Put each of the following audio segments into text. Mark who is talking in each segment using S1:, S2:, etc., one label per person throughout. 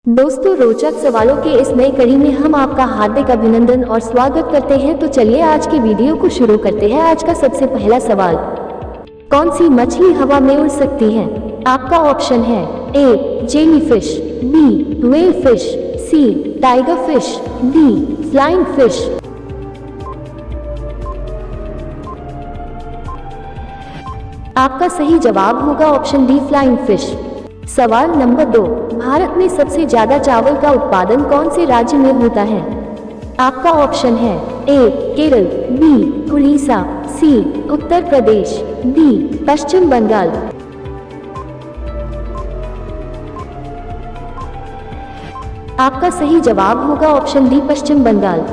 S1: दोस्तों, रोचक सवालों के इस नई कड़ी में हम आपका हार्दिक अभिनंदन और स्वागत करते हैं। तो चलिए आज की वीडियो को शुरू करते हैं। आज का सबसे पहला सवाल, कौन सी मछली हवा में उड़ सकती है? आपका ऑप्शन है A jellyfish, B whale fish, C tiger fish, D flying fish. आपका सही जवाब होगा ऑप्शन डी फ्लाइंग फिश। सवाल नंबर 2, भारत में सबसे ज्यादा चावल का उत्पादन कौन से राज्य में होता है? आपका ऑप्शन है ए केरल, बी उड़ीसा, सी उत्तर प्रदेश, डी पश्चिम बंगाल। आपका सही जवाब होगा ऑप्शन डी पश्चिम बंगाल।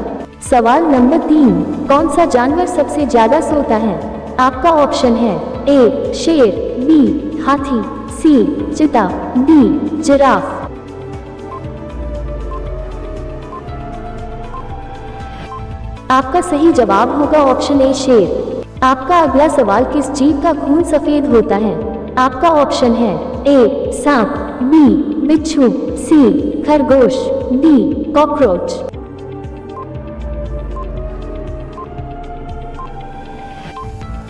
S1: सवाल नंबर 3, कौन सा जानवर सबसे ज्यादा सोता है? आपका ऑप्शन है ए शेर, बी हाथी, सी चीता, डी जिराफ। आपका सही जवाब होगा ऑप्शन ए शेर। आपका अगला सवाल, किस जीव का खून सफेद होता है? आपका ऑप्शन है ए सांप, बी बिच्छू, सी खरगोश, डी कॉकरोच।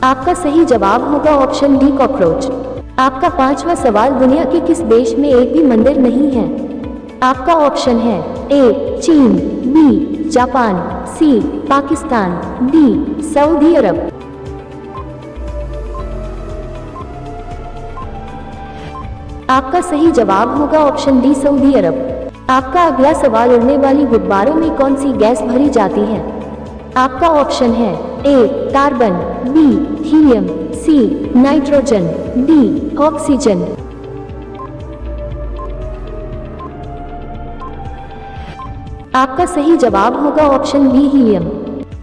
S1: आपका सही जवाब होगा ऑप्शन डी कॉकरोच। आपका 5वां सवाल, दुनिया के किस देश में एक भी मंदिर नहीं है? आपका ऑप्शन है ए चीन, बी जापान, सी पाकिस्तान, डी सऊदी अरब। आपका सही जवाब होगा ऑप्शन डी सऊदी अरब। आपका अगला सवाल, उड़ने वाली गुब्बारों में कौन सी गैस भरी जाती है? आपका ऑप्शन है A carbon, B helium, C nitrogen, D oxygen. आपका सही जवाब होगा ऑप्शन बी हीलियम।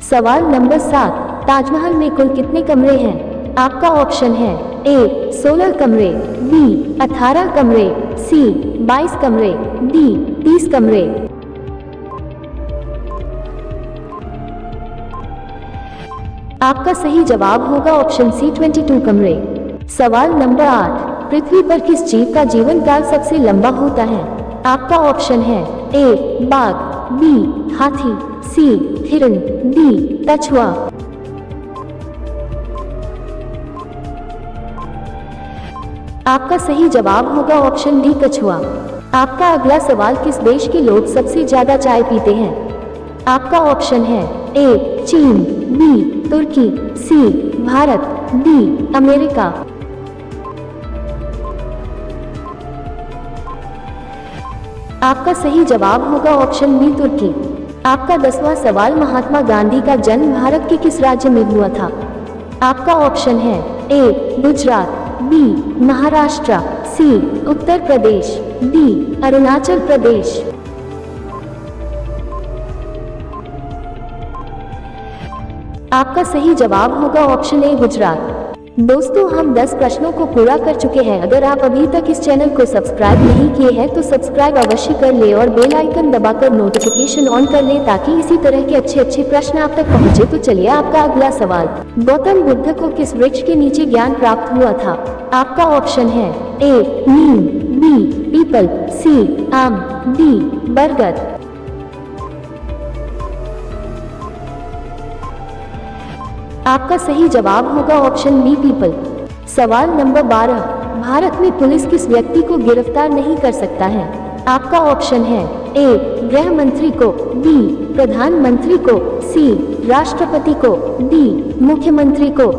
S1: सवाल नंबर 7, ताजमहल में कुल कितने कमरे हैं? आपका ऑप्शन है ए 16 कमरे, बी 18 कमरे, सी 22 कमरे, डी 30 कमरे। आपका सही जवाब होगा ऑप्शन सी 22 कमरे। सवाल नंबर 8, पृथ्वी पर किस जीव का जीवन काल सबसे लंबा होता है? आपका ऑप्शन है ए बाघ, बी हाथी, सी हिरण, डी कछुआ। आपका सही जवाब होगा ऑप्शन डी कछुआ। आपका अगला सवाल, किस देश के लोग सबसे ज्यादा चाय पीते हैं? आपका ऑप्शन है ए चीन, बी तुर्की, सी भारत, डी अमेरिका। आपका सही जवाब होगा ऑप्शन बी तुर्की। आपका 10वां सवाल, महात्मा गांधी का जन्म भारत के किस राज्य में हुआ था? आपका ऑप्शन है ए गुजरात, बी महाराष्ट्र, सी उत्तर प्रदेश, डी अरुणाचल प्रदेश। आपका सही जवाब होगा ऑप्शन ए गुजरात। दोस्तों, हम 10 प्रश्नों को पूरा कर चुके हैं। अगर आप अभी तक इस चैनल को सब्सक्राइब नहीं किए हैं तो सब्सक्राइब अवश्य कर ले और बेल आइकन दबाकर नोटिफिकेशन ऑन कर ले ताकि इसी तरह के अच्छे प्रश्न आप तक पहुंचे। तो चलिए आपका अगला सवाल, गौतम बुद्ध को किस वृक्ष के नीचे ज्ञान प्राप्त हुआ था? आपका ऑप्शन है ए नीम, बी पीपल, सी आम, डी बरगद। आपका सही जवाब होगा ऑप्शन बी पीपल। सवाल नंबर 12, भारत में पुलिस किस व्यक्ति को गिरफ्तार नहीं कर सकता है? आपका ऑप्शन है ए गृह मंत्री को, बी प्रधानमंत्री को, सी राष्ट्रपति को, डी मुख्यमंत्री को।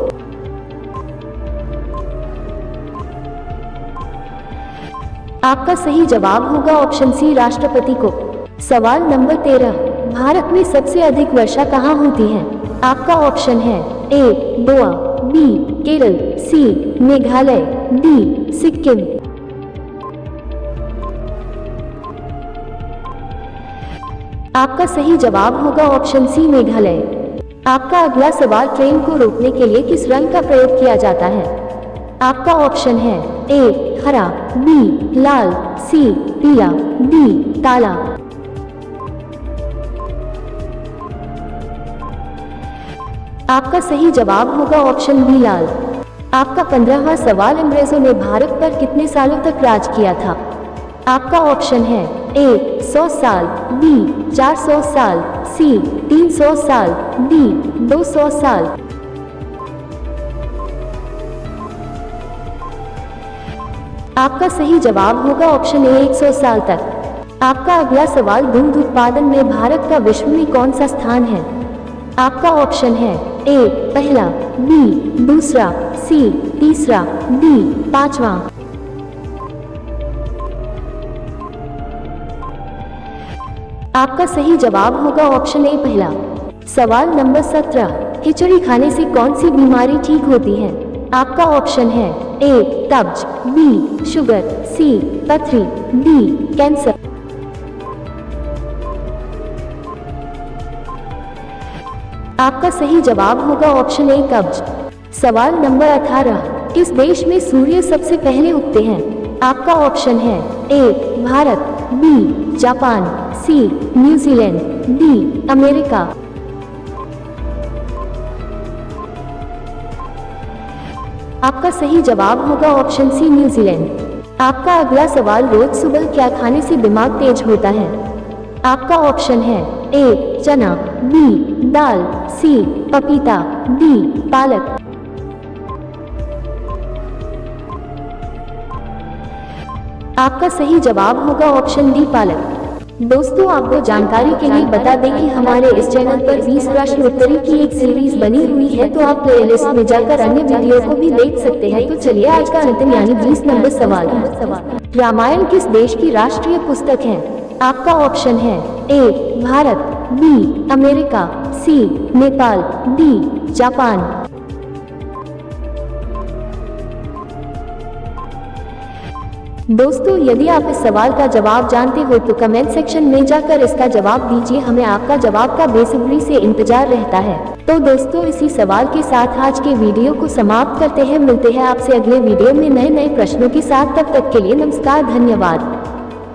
S1: आपका सही जवाब होगा ऑप्शन सी राष्ट्रपति को। सवाल नंबर 13, भारत में सबसे अधिक वर्षा कहाँ होती है? आपका ऑप्शन है ए गोवा, बी केरल, सी मेघालय, डी सिक्किम। आपका सही जवाब होगा ऑप्शन सी मेघालय। आपका अगला सवाल, ट्रेन को रोकने के लिए किस रंग का प्रयोग किया जाता है? आपका ऑप्शन है ए हरा, बी लाल, सी पीला, डी काला। आपका सही जवाब होगा ऑप्शन बी लाल। आपका 15वां सवाल, अंग्रेजों ने भारत पर कितने सालों तक राज किया था? आपका ऑप्शन है ए 100 साल, बी 400 साल, सी 300 साल, डी 200 साल। आपका सही जवाब होगा ऑप्शन ए 100 साल तक। आपका अगला सवाल, दूध उत्पादन में भारत का विश्व में कौन सा स्थान है? आपका ऑप्शन है ए पहला, बी दूसरा, सी तीसरा, डी पांचवा। आपका सही जवाब होगा ऑप्शन ए पहला। सवाल नंबर 17, खिचड़ी खाने से कौन सी बीमारी ठीक होती है? आपका ऑप्शन है ए कब्ज, बी शुगर, सी पथरी, डी कैंसर। आपका सही जवाब होगा ऑप्शन ए कब्ज। सवाल नंबर 18, किस देश में सूर्य सबसे पहले उगते हैं? आपका ऑप्शन है ए भारत, बी जापान, सी न्यूजीलैंड, डी अमेरिका। आपका सही जवाब होगा ऑप्शन सी न्यूजीलैंड। आपका अगला सवाल, रोज सुबह क्या खाने से दिमाग तेज होता है? आपका ऑप्शन है ए चना, बी दाल, सी पपीता, डी पालक। आपका सही जवाब होगा ऑप्शन डी पालक। दोस्तों, आपको जानकारी के लिए बता दें कि हमारे इस चैनल पर 20 प्रश्न उत्तरी की एक सीरीज बनी हुई है, तो आप प्लेलिस्ट में जाकर अन्य वीडियो को भी देख सकते हैं। तो चलिए आज का अंतिम यानी 20 नंबर सवाल। रामायण किस देश की राष्ट्रीय पुस्तक है? आपका ऑप्शन है ए भारत, बी अमेरिका, सी नेपाल, डी जापान। दोस्तों, यदि आप इस सवाल का जवाब जानते हो तो कमेंट सेक्शन में जाकर इसका जवाब दीजिए। हमें आपका जवाब का बेसब्री से इंतजार रहता है। तो दोस्तों, इसी सवाल के साथ आज के वीडियो को समाप्त करते हैं। मिलते हैं आपसे अगले वीडियो में नए प्रश्नों के साथ। तब तक के लिए नमस्कार, धन्यवाद।